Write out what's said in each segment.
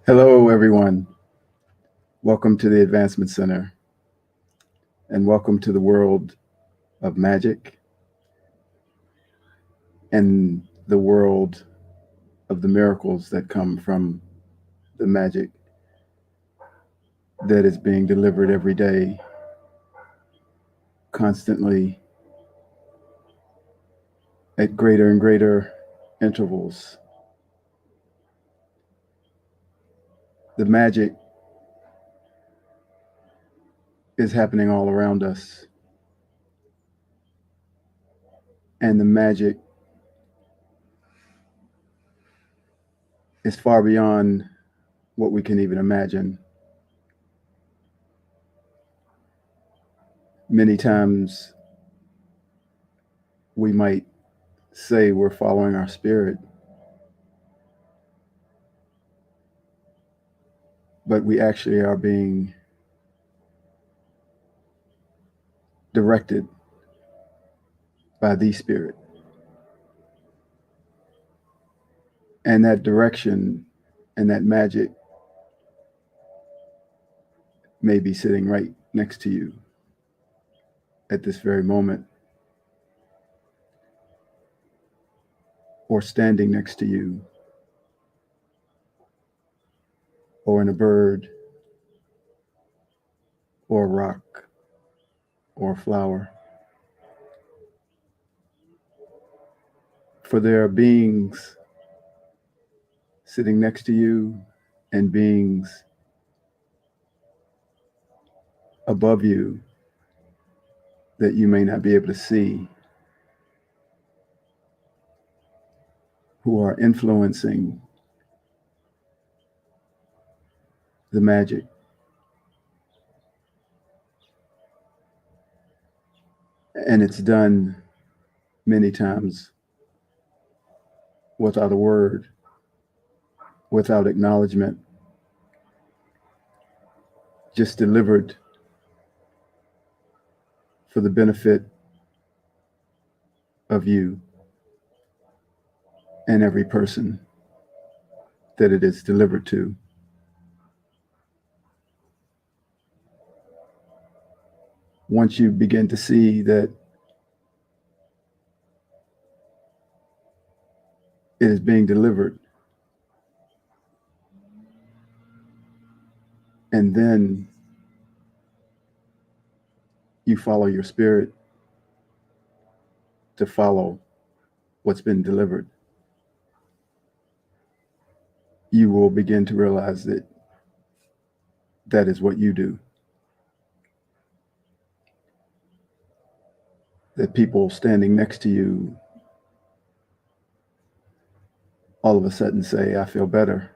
Hello, everyone. Welcome to the Advancement Center, and welcome to the world of magic and the world of the miracles that come from the magic that is being delivered every day, constantly at greater and greater intervals. The magic is happening all around us, and the magic is far beyond what we can even imagine. Many times we might say we're following our spirit, but we actually are being directed by the spirit. And that direction and that magic may be sitting right next to you at this very moment, or standing next to you, or in a bird, or a rock, or a flower. For there are beings sitting next to you and beings above you that you may not be able to see, who are influencing the magic. And it's done many times without a word, without acknowledgement, just delivered for the benefit of you and every person that it is delivered to. Once you begin to see that it is being delivered, and then you follow your spirit to follow what's been delivered, you will begin to realize that that is what you do. That people standing next to you all of a sudden say, I feel better,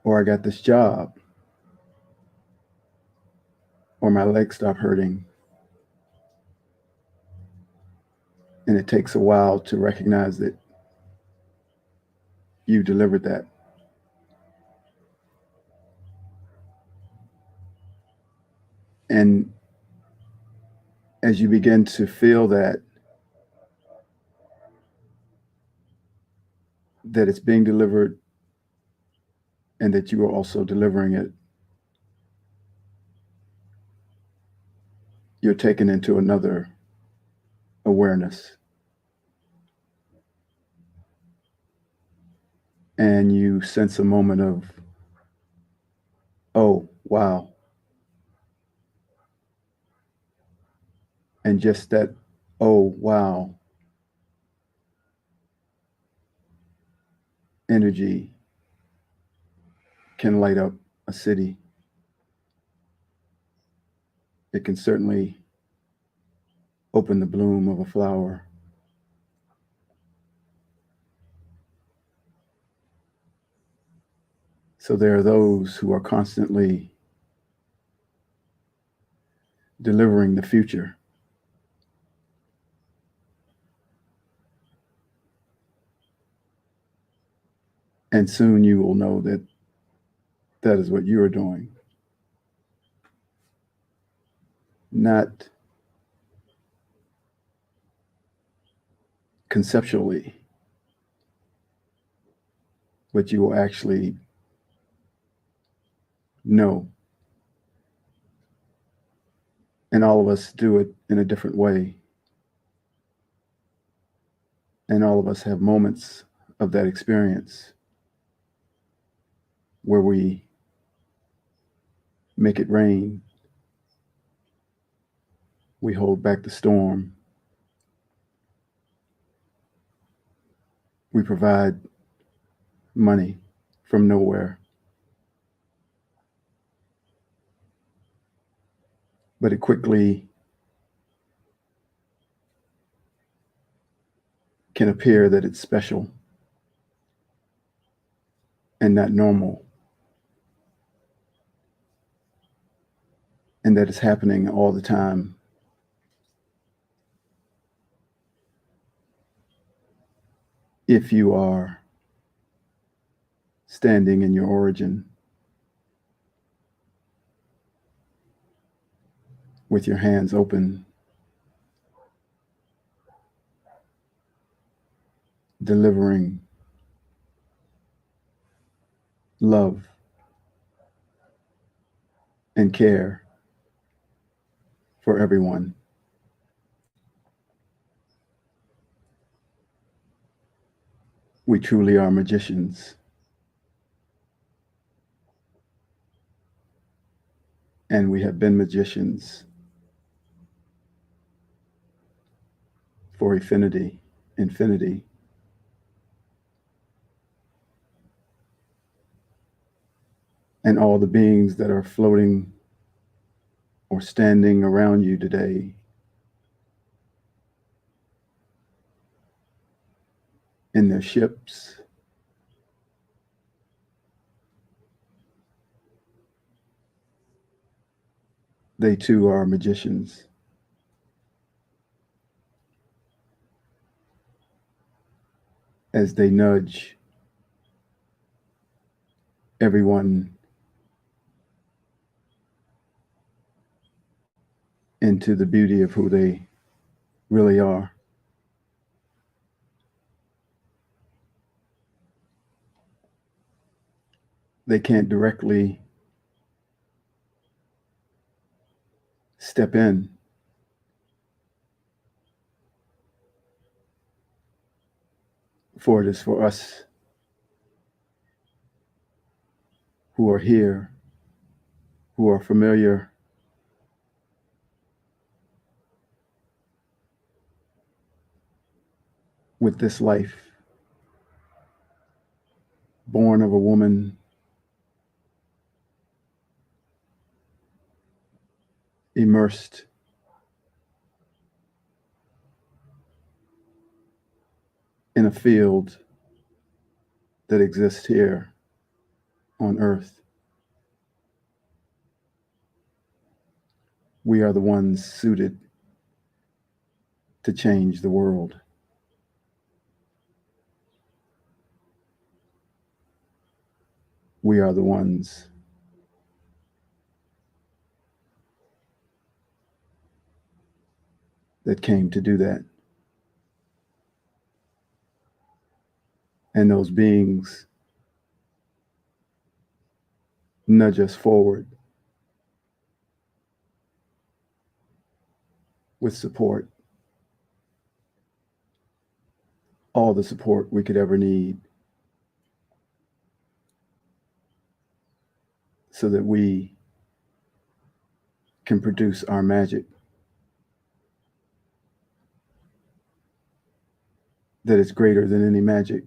or I got this job, or my legs stop hurting. And it takes a while to recognize that you delivered that. And as you begin to feel that it's being delivered and that you are also delivering it, you're taken into another awareness. And you sense a moment of, oh, wow. And just that, oh, wow energy can light up a city. It can certainly open the bloom of a flower. So there are those who are constantly delivering the future. And soon you will know that that is what you are doing. Not conceptually, but you will actually know. And all of us do it in a different way. And all of us have moments of that experience where we make it rain, we hold back the storm, we provide money from nowhere. But it quickly can appear that it's special and not normal, and that it's happening all the time. If you are standing in your origin with your hands open, delivering love and care for everyone. We truly are magicians, and we have been magicians for infinity. And all the beings that are floating or standing around you today in their ships, they too are magicians. As they nudge everyone into the beauty of who they really are. They can't directly step in, for it is for us who are here, who are familiar with this life, born of a woman, immersed in a field that exists here on earth. We are the ones suited to change the world. We are the ones that came to do that. And those beings nudge us forward with support, all the support we could ever need, so that we can produce our magic that is greater than any magic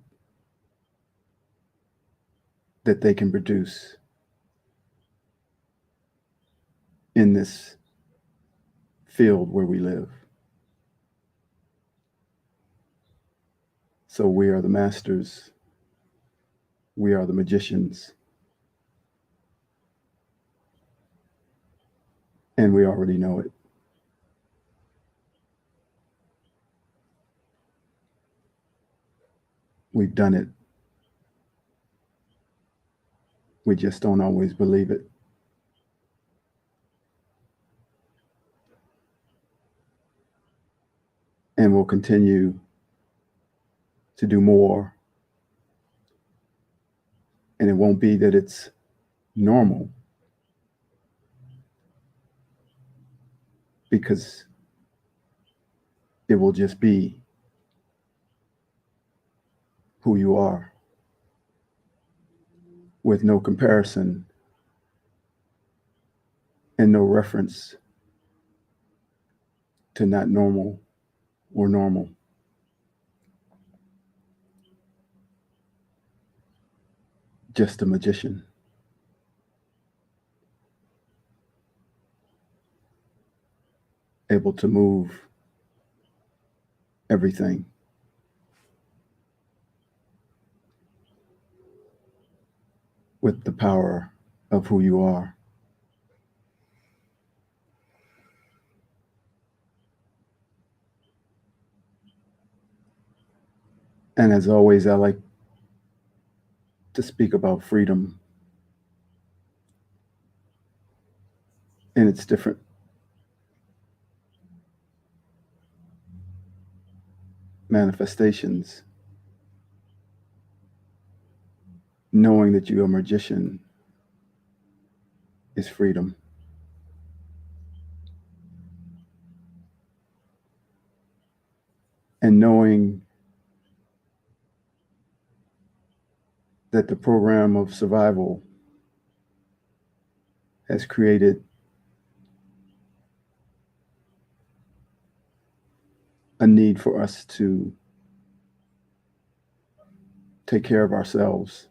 that they can produce in this field where we live. So we are the masters. We are the magicians. And we already know it. We've done it. We just don't always believe it. And we'll continue to do more And it won't be that it's normal, because it will just be who you are, with no comparison and no reference to not normal or normal. Just a magician. Able to move everything. With the power of who you are. And as always, I like to speak about freedom in its different manifestations. Knowing that you're a magician is freedom. And knowing that the program of survival has created a need for us to take care of ourselves.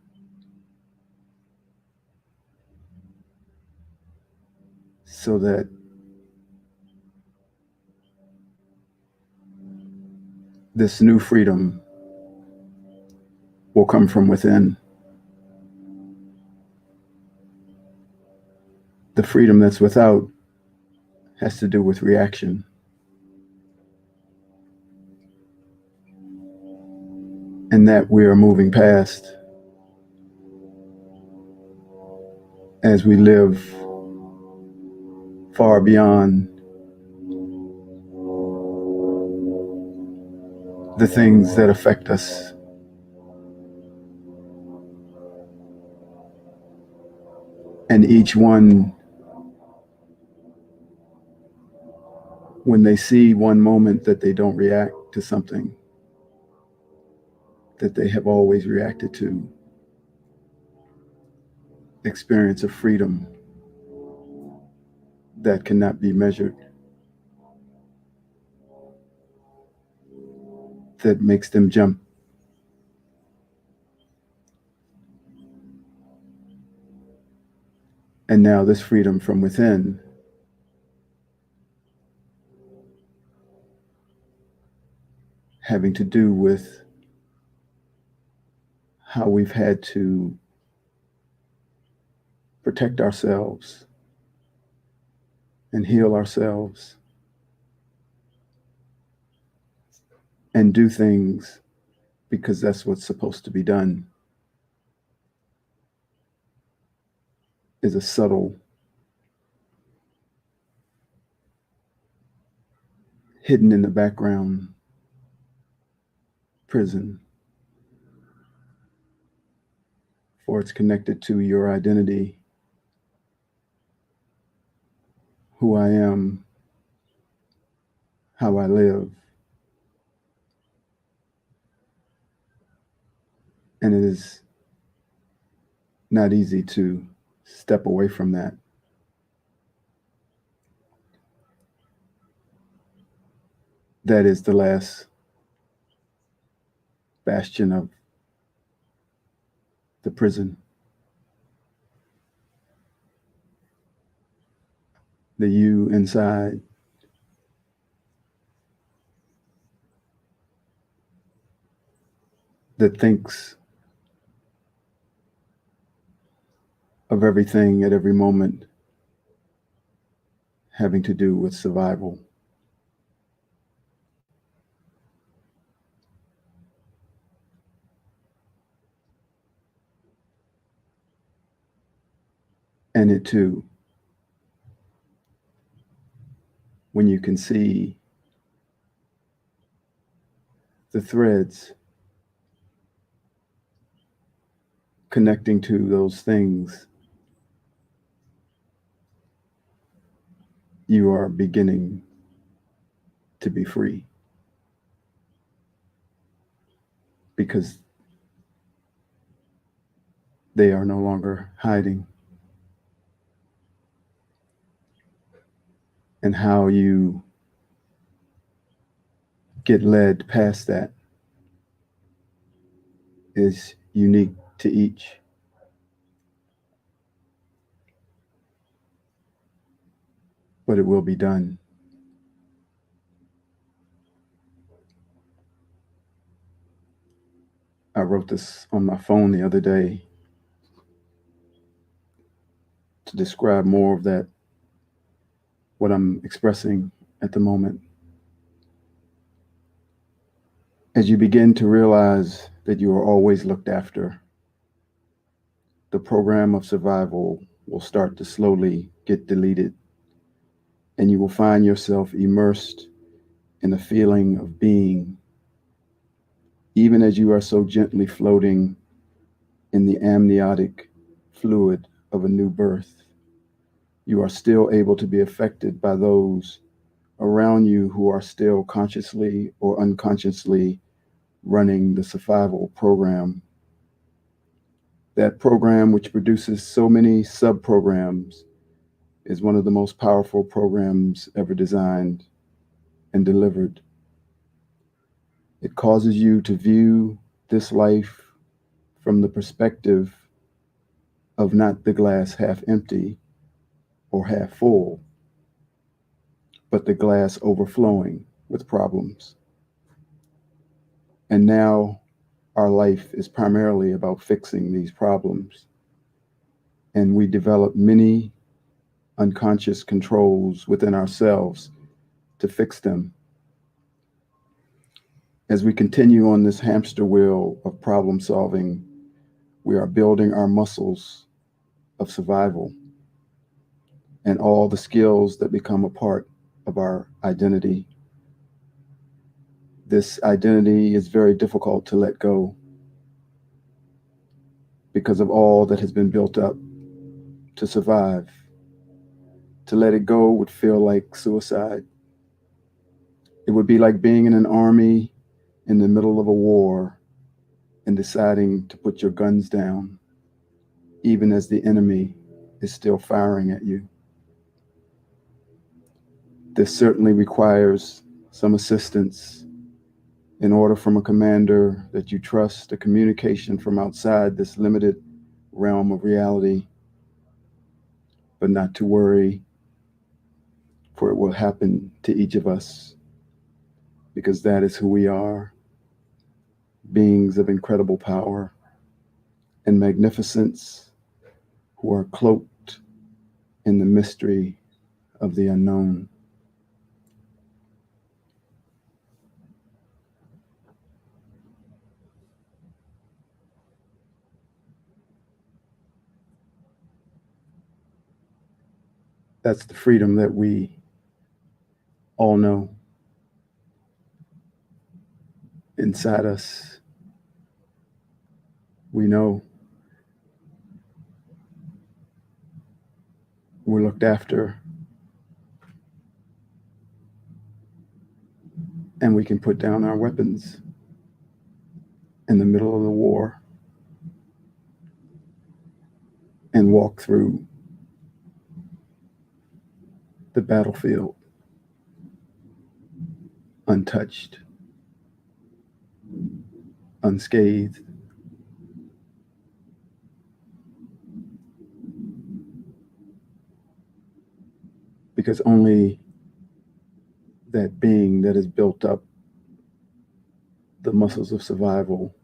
So that this new freedom will come from within. The freedom that's without has to do with reaction. And that we are moving past as we live far beyond the things that affect us. And each one, when they see one moment that they don't react to something that they have always reacted to, experience of freedom that cannot be measured, that makes them jump. And now this freedom from within having to do with how we've had to protect ourselves and heal ourselves and do things because that's what's supposed to be done, is a subtle, hidden in the background prison, for it's connected to your identity, who I am, how I live. And it is not easy to step away from that. That is the last bastion of the prison. The you inside that thinks of everything at every moment having to do with survival. And it too, when you can see the threads connecting to those things, you are beginning to be free, because they are no longer hiding. And how you get led past that is unique to each. But it will be done. I wrote this on my phone the other day to describe more of that, what I'm expressing at the moment. As you begin to realize that you are always looked after, the program of survival will start to slowly get deleted, and you will find yourself immersed in a feeling of being, even as you are so gently floating in the amniotic fluid of a new birth. You are still able to be affected by those around you who are still consciously or unconsciously running the survival program. That program, which produces so many sub-programs, is one of the most powerful programs ever designed and delivered. It causes you to view this life from the perspective of not the glass half empty or half full, but the glass overflowing with problems. And now our life is primarily about fixing these problems. And we develop many unconscious controls within ourselves to fix them. As we continue on this hamster wheel of problem solving, we are building our muscles of survival and all the skills that become a part of our identity. This identity is very difficult to let go because of all that has been built up to survive. To let it go would feel like suicide. It would be like being in an army in the middle of a war and deciding to put your guns down, even as the enemy is still firing at you. This certainly requires some assistance in order from a commander that you trust, a communication from outside this limited realm of reality, but not to worry, for it will happen to each of us, because that is who we are, beings of incredible power and magnificence who are cloaked in the mystery of the unknown. That's the freedom that we all know inside us. We know we're looked after, and we can put down our weapons in the middle of the war and walk through the battlefield untouched, unscathed. Because only that being that has built up the muscles of survival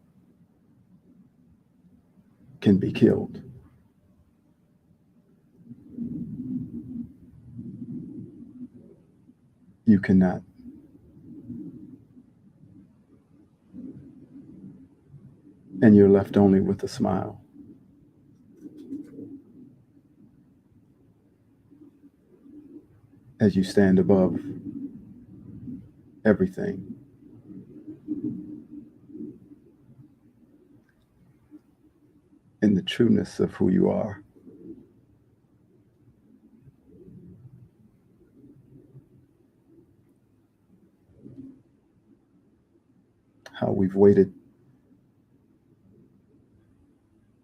can be killed. You cannot. And you're left only with a smile. As you stand above everything. In the trueness of who you are. How we've waited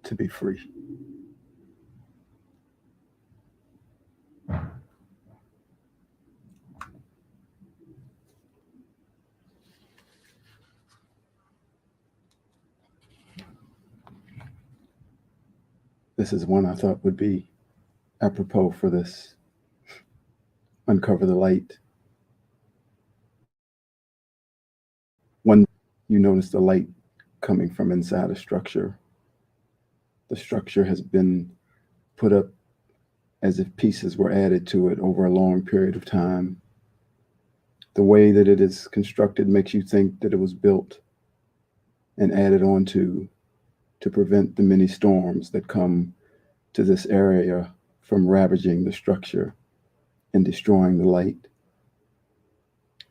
to be free. This is one I thought would be apropos for this. Uncover the light. One, you notice the light coming from inside a structure. The structure has been put up as if pieces were added to it over a long period of time. The way that it is constructed makes you think that it was built and added onto to prevent the many storms that come to this area from ravaging the structure and destroying the light.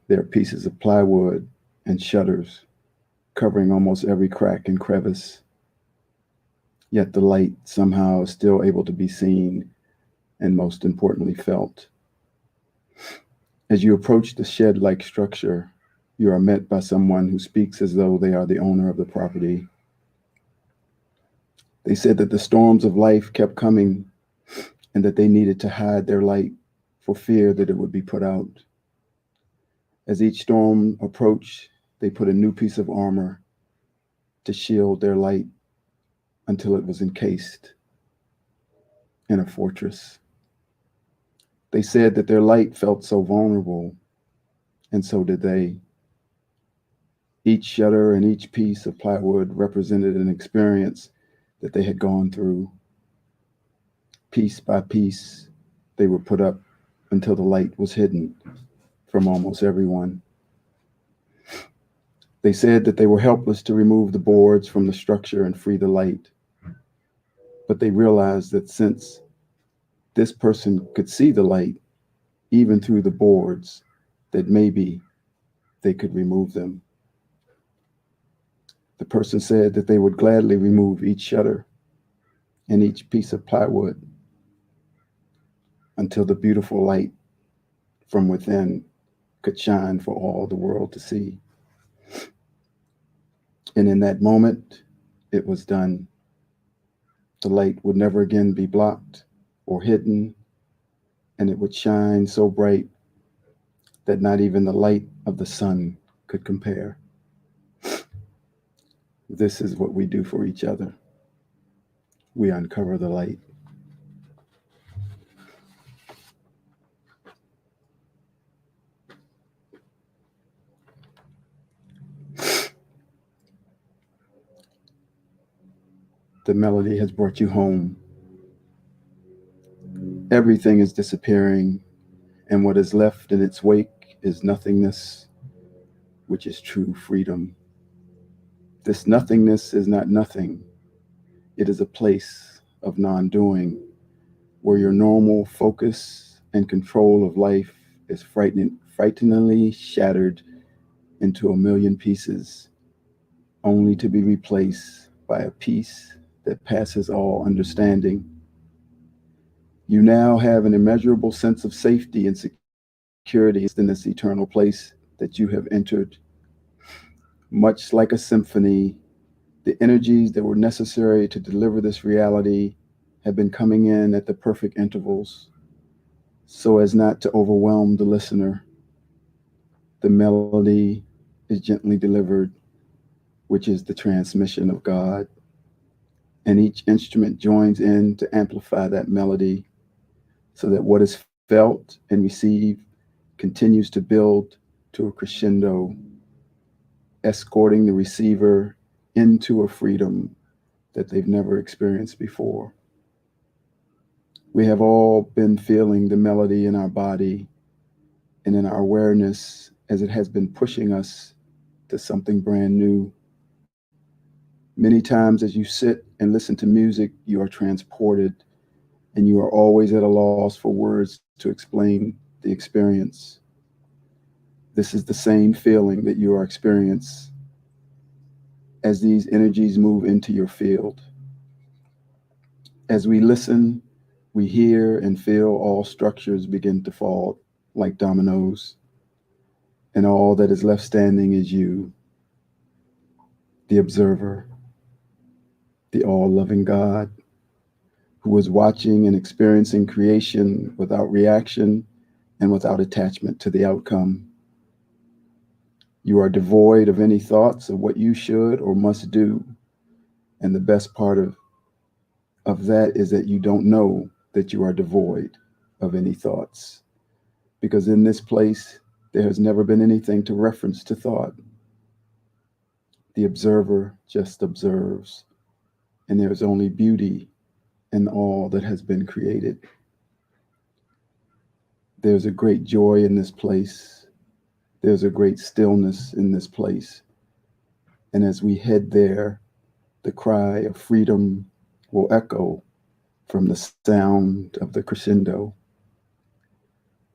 There are pieces of plywood and shutters covering almost every crack and crevice. Yet the light somehow is still able to be seen and, most importantly, felt. As you approach the shed-like structure, you are met by someone who speaks as though they are the owner of the property. They said that the storms of life kept coming and that they needed to hide their light for fear that it would be put out. As each storm approached, they put a new piece of armor to shield their light until it was encased in a fortress. They said that their light felt so vulnerable, and so did they. Each shutter and each piece of plywood represented an experience that they had gone through. Piece by piece, they were put up until the light was hidden from almost everyone. They said that they were helpless to remove the boards from the structure and free the light. But they realized that since this person could see the light, even through the boards, that maybe they could remove them. The person said that they would gladly remove each shutter and each piece of plywood until the beautiful light from within could shine for all the world to see. And in that moment, it was done. The light would never again be blocked or hidden, and it would shine so bright that not even the light of the sun could compare. This is what we do for each other. We uncover the light. The melody has brought you home. Everything is disappearing, and what is left in its wake is nothingness, which is true freedom. This nothingness is not nothing. It is a place of non-doing, where your normal focus and control of life is frighteningly shattered into a million pieces, only to be replaced by a peace that passes all understanding. You now have an immeasurable sense of safety and security in this eternal place that you have entered. Much like a symphony, the energies that were necessary to deliver this reality have been coming in at the perfect intervals so as not to overwhelm the listener. The melody is gently delivered, which is the transmission of God. And each instrument joins in to amplify that melody so that what is felt and received continues to build to a crescendo, escorting the receiver into a freedom that they've never experienced before. We have all been feeling the melody in our body and in our awareness as it has been pushing us to something brand new. Many times as you sit and listen to music, you are transported, and you are always at a loss for words to explain the experience. This is the same feeling that you are experiencing as these energies move into your field. As we listen, we hear and feel all structures begin to fall like dominoes, and all that is left standing is you, the observer, the all loving God, who is watching and experiencing creation without reaction and without attachment to the outcome. You are devoid of any thoughts of what you should or must do. And the best part of that is that you don't know that you are devoid of any thoughts. Because in this place, there has never been anything to reference to thought. The observer just observes, and there is only beauty in all that has been created. There's a great joy in this place. There's a great stillness in this place. And as we head there, the cry of freedom will echo from the sound of the crescendo.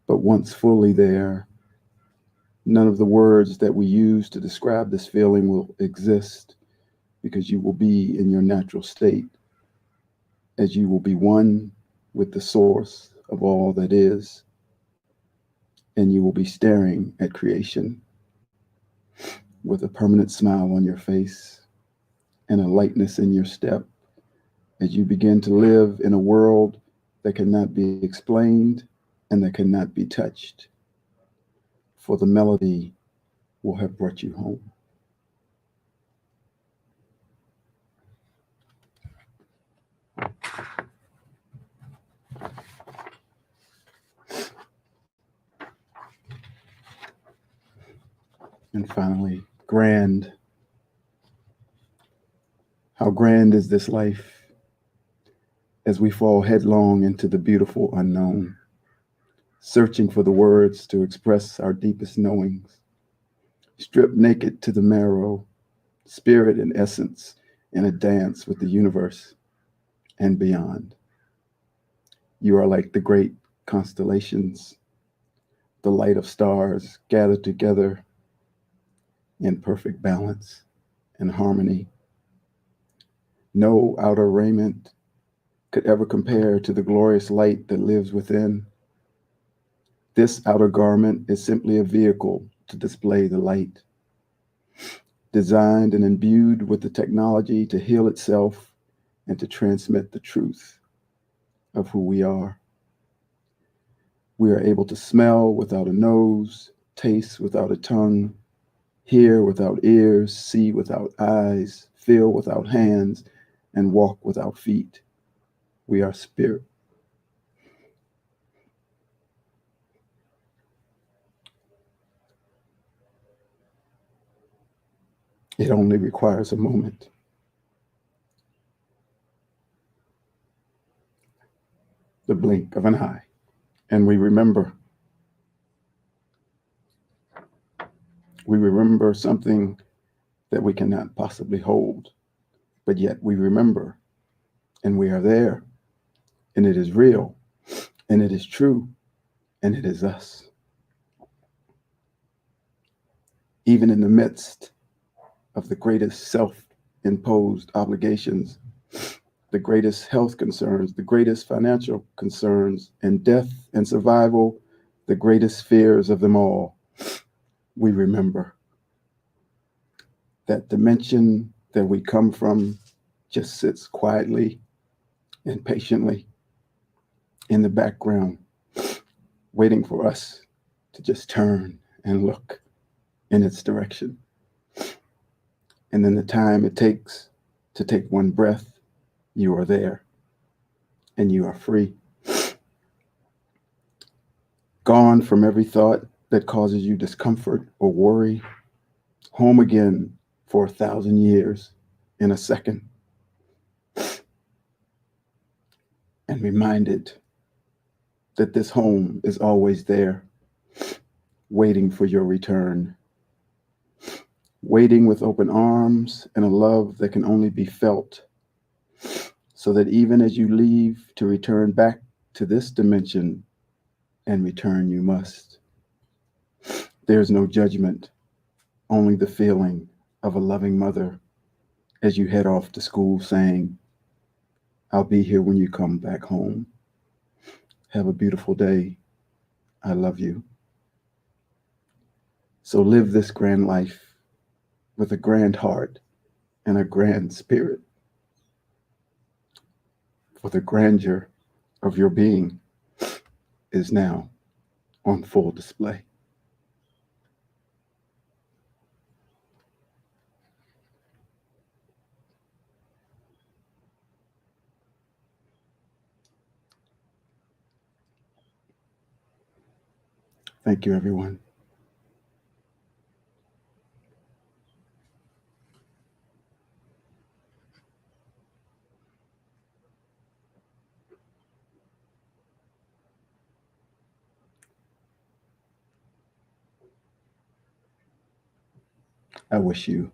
But once fully there, none of the words that we use to describe this feeling will exist, because you will be in your natural state, as you will be one with the source of all that is, and you will be staring at creation with a permanent smile on your face and a lightness in your step, as you begin to live in a world that cannot be explained and that cannot be touched, for the melody will have brought you home. And finally, grand. How grand is this life as we fall headlong into the beautiful unknown, searching for the words to express our deepest knowings, stripped naked to the marrow, spirit and essence in a dance with the universe and beyond. You are like the great constellations, the light of stars gathered together in perfect balance and harmony. No outer raiment could ever compare to the glorious light that lives within. This outer garment is simply a vehicle to display the light, designed and imbued with the technology to heal itself and to transmit the truth of who we are. We are able to smell without a nose, taste without a tongue, hear without ears, see without eyes, feel without hands, and walk without feet. We are spirit. It only requires a moment. The blink of an eye. And we remember. We remember something that we cannot possibly hold, but yet we remember, and we are there, and it is real, and it is true, and it is us. Even in the midst of the greatest self-imposed obligations, the greatest health concerns, the greatest financial concerns, and death and survival, the greatest fears of them all, we remember. That dimension that we come from just sits quietly and patiently in the background, waiting for us to just turn and look in its direction. And then the time it takes to take one breath, you are there and you are free. Gone from every thought that causes you discomfort or worry, home again for 1,000 years in a second, and reminded that this home is always there, waiting for your return, waiting with open arms and a love that can only be felt, so that even as you leave to return back to this dimension, and return you must. There's no judgment, only the feeling of a loving mother as you head off to school saying, I'll be here when you come back home. Have a beautiful day. I love you. So live this grand life with a grand heart and a grand spirit, for the grandeur of your being is now on full display. Thank you, everyone. I wish you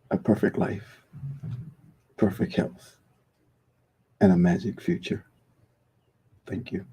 a perfect life, perfect health, and a magic future. Thank you.